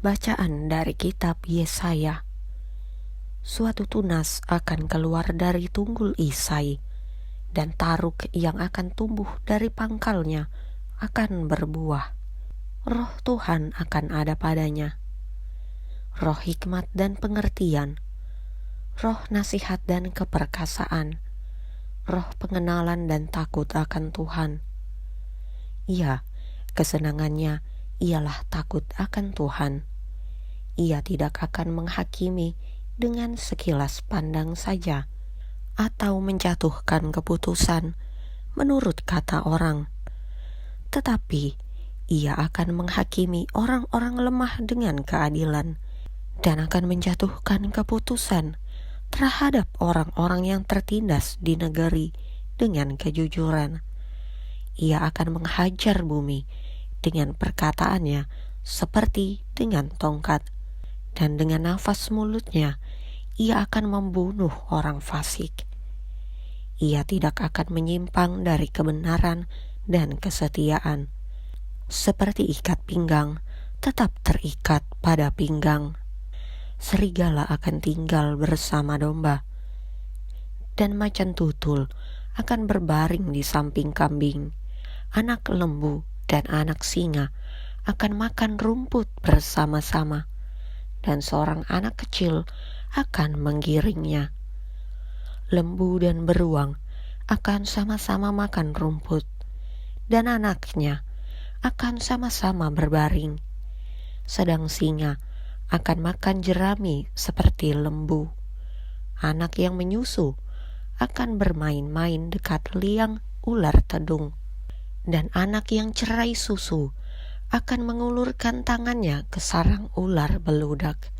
Bacaan dari kitab Yesaya. Suatu tunas akan keluar dari tunggul Isai, dan taruk yang akan tumbuh dari pangkalnya akan berbuah. Roh Tuhan akan ada padanya, roh hikmat dan pengertian, roh nasihat dan keperkasaan, roh pengenalan dan takut akan Tuhan. Ia, kesenangannya ialah takut akan Tuhan. Ia tidak akan menghakimi dengan sekilas pandang saja, atau menjatuhkan keputusan menurut kata orang. Tetapi ia akan menghakimi orang-orang lemah dengan keadilan, dan akan menjatuhkan keputusan terhadap orang-orang yang tertindas di negeri dengan kejujuran. Ia akan menghajar bumi dengan perkataannya seperti dengan tongkat, dan dengan nafas mulutnya ia akan membunuh orang fasik. Ia tidak akan menyimpang dari kebenaran dan kesetiaan. Seperti ikat pinggang tetap terikat pada pinggang. Serigala akan tinggal bersama domba, dan macan tutul akan berbaring di samping kambing. Anak lembu dan anak singa akan makan rumput bersama-sama, dan seorang anak kecil akan menggiringnya. Lembu dan beruang akan sama-sama makan rumput, dan anaknya akan sama-sama berbaring. Sedang singa akan makan jerami seperti lembu. Anak yang menyusu akan bermain-main dekat liang ular tedung, dan anak yang cerai susu akan mengulurkan tangannya ke sarang ular beludak.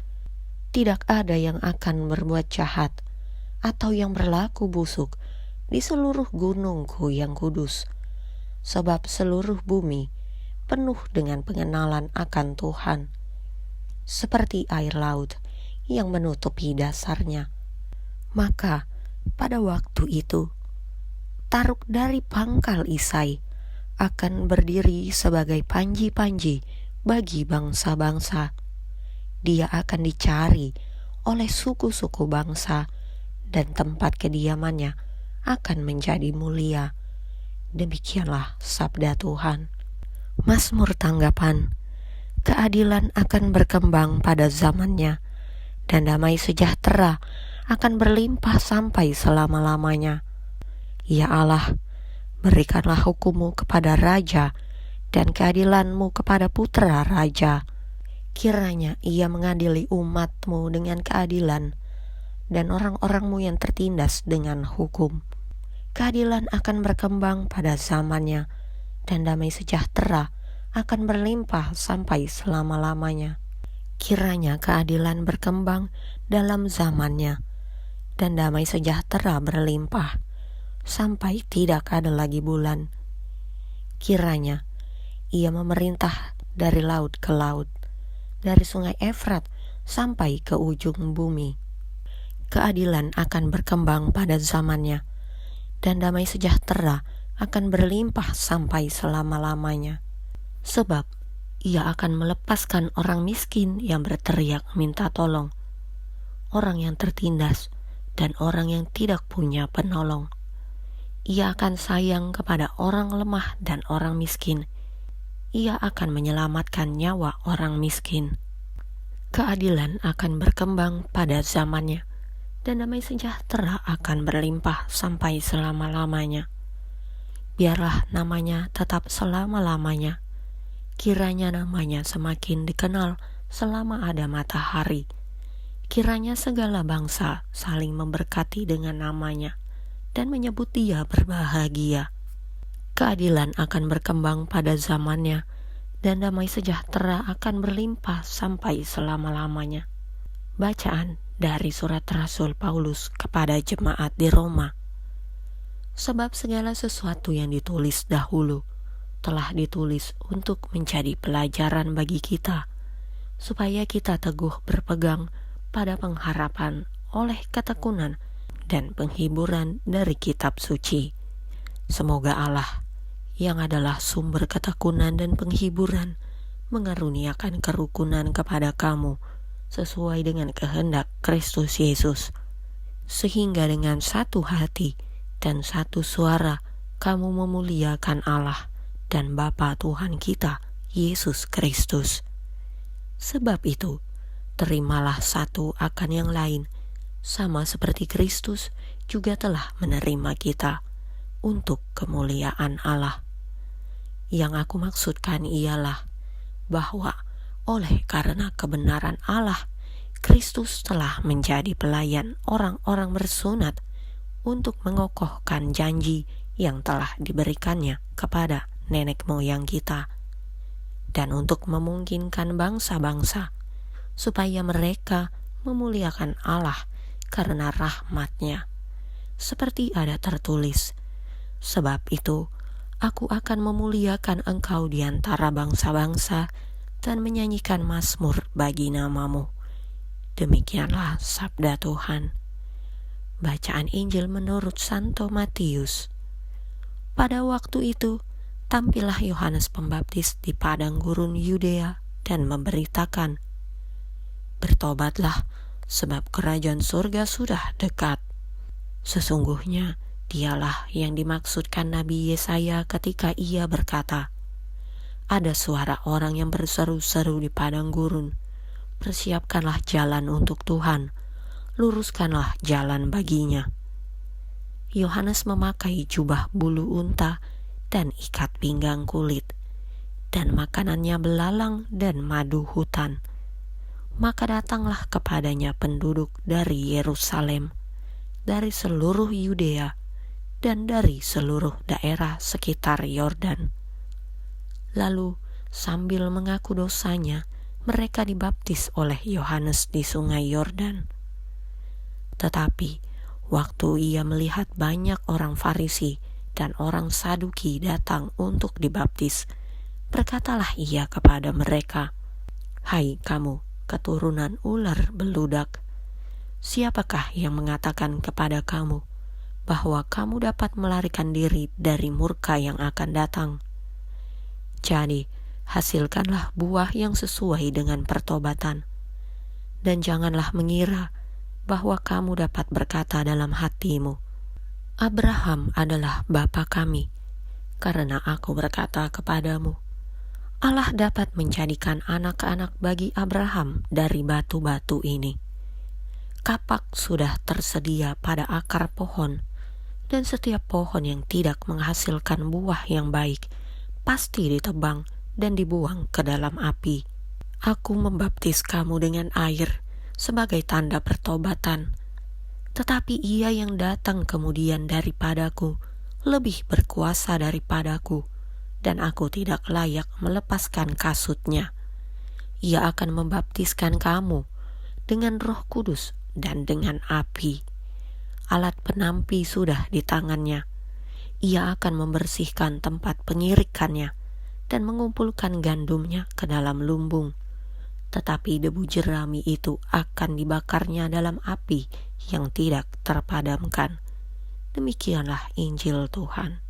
Tidak ada yang akan berbuat jahat atau yang berlaku busuk di seluruh gunungku yang kudus, sebab seluruh bumi penuh dengan pengenalan akan Tuhan, seperti air laut yang menutupi dasarnya. Maka pada waktu itu, taruk dari pangkal Isai akan berdiri sebagai panji-panji bagi bangsa-bangsa. Dia akan dicari oleh suku-suku bangsa, dan tempat kediamannya akan menjadi mulia. Demikianlah sabda Tuhan. Mazmur tanggapan. Keadilan akan berkembang pada zamannya, dan damai sejahtera akan berlimpah sampai selama-lamanya. Ya Allah, berikanlah hukum-Mu kepada raja, dan keadilan-Mu kepada putra raja. Kiranya ia mengadili umat-Mu dengan keadilan, dan orang-orang-Mu yang tertindas dengan hukum. Keadilan akan berkembang pada zamannya, dan damai sejahtera akan berlimpah sampai selama-lamanya. Kiranya keadilan berkembang dalam zamannya, dan damai sejahtera berlimpah sampai tidak ada lagi bulan. Kiranya ia memerintah dari laut ke laut, dari sungai Efrat sampai ke ujung bumi. Keadilan akan berkembang pada zamannya, dan damai sejahtera akan berlimpah sampai selama-lamanya. Sebab ia akan melepaskan orang miskin yang berteriak minta tolong, orang yang tertindas, dan orang yang tidak punya penolong. Ia akan sayang kepada orang lemah dan orang miskin. Ia akan menyelamatkan nyawa orang miskin. Keadilan akan berkembang pada zamannya, dan damai sejahtera akan berlimpah sampai selama-lamanya. Biarlah namanya tetap selama-lamanya. Kiranya namanya semakin dikenal selama ada matahari. Kiranya segala bangsa saling memberkati dengan namanya, dan menyebut dia berbahagia. Keadilan akan berkembang pada zamannya, dan damai sejahtera akan berlimpah sampai selama-lamanya. Bacaan dari surat Rasul Paulus kepada jemaat di Roma. Sebab segala sesuatu yang ditulis dahulu telah ditulis untuk menjadi pelajaran bagi kita, supaya kita teguh berpegang pada pengharapan oleh ketekunan dan penghiburan dari kitab suci. Semoga Allah, yang adalah sumber ketekunan dan penghiburan, mengaruniakan kerukunan kepada kamu sesuai dengan kehendak Kristus Yesus, sehingga dengan satu hati dan satu suara kamu memuliakan Allah dan Bapa Tuhan kita, Yesus Kristus. Sebab itu, terimalah satu akan yang lain, sama seperti Kristus juga telah menerima kita untuk kemuliaan Allah. Yang aku maksudkan ialah bahwa oleh karena kebenaran Allah, Kristus telah menjadi pelayan orang-orang bersunat untuk mengokohkan janji yang telah diberikannya kepada nenek moyang kita, dan untuk memungkinkan bangsa-bangsa supaya mereka memuliakan Allah karena rahmat-Nya. Seperti ada tertulis, sebab itu aku akan memuliakan engkau di antara bangsa-bangsa dan menyanyikan mazmur bagi namamu. Demikianlah sabda Tuhan. Bacaan Injil menurut Santo Matius. Pada waktu itu, tampillah Yohanes Pembaptis di padang gurun Yudea dan memberitakan, "Bertobatlah, sebab kerajaan surga sudah dekat." Sesungguhnya dialah yang dimaksudkan Nabi Yesaya ketika ia berkata, "Ada suara orang yang berseru-seru di padang gurun, persiapkanlah jalan untuk Tuhan, luruskanlah jalan baginya." Yohanes memakai jubah bulu unta dan ikat pinggang kulit, dan makanannya belalang dan madu hutan. Maka datanglah kepadanya penduduk dari Yerusalem, dari seluruh Yudea, dan dari seluruh daerah sekitar Yordan. Lalu sambil mengaku dosanya, mereka dibaptis oleh Yohanes di sungai Yordan. Tetapi waktu ia melihat banyak orang Farisi dan orang Saduki datang untuk dibaptis, berkatalah ia kepada mereka, "Hai kamu, keturunan ular beludak, siapakah yang mengatakan kepada kamu bahwa kamu dapat melarikan diri dari murka yang akan datang? Jadi, hasilkanlah buah yang sesuai dengan pertobatan. Dan janganlah mengira bahwa kamu dapat berkata dalam hatimu, 'Abraham adalah bapa kami,' karena aku berkata kepadamu, Allah dapat menjadikan anak-anak bagi Abraham dari batu-batu ini. Kapak sudah tersedia pada akar pohon, dan setiap pohon yang tidak menghasilkan buah yang baik pasti ditebang dan dibuang ke dalam api. Aku membaptis kamu dengan air sebagai tanda pertobatan, tetapi ia yang datang kemudian daripadaku lebih berkuasa daripadaku, dan aku tidak layak melepaskan kasutnya. Ia akan membaptiskan kamu dengan Roh Kudus dan dengan api. Alat penampi sudah di tangannya. Ia akan membersihkan tempat pengirikannya dan mengumpulkan gandumnya ke dalam lumbung. Tetapi debu jerami itu akan dibakarnya dalam api yang tidak terpadamkan." Demikianlah Injil Tuhan.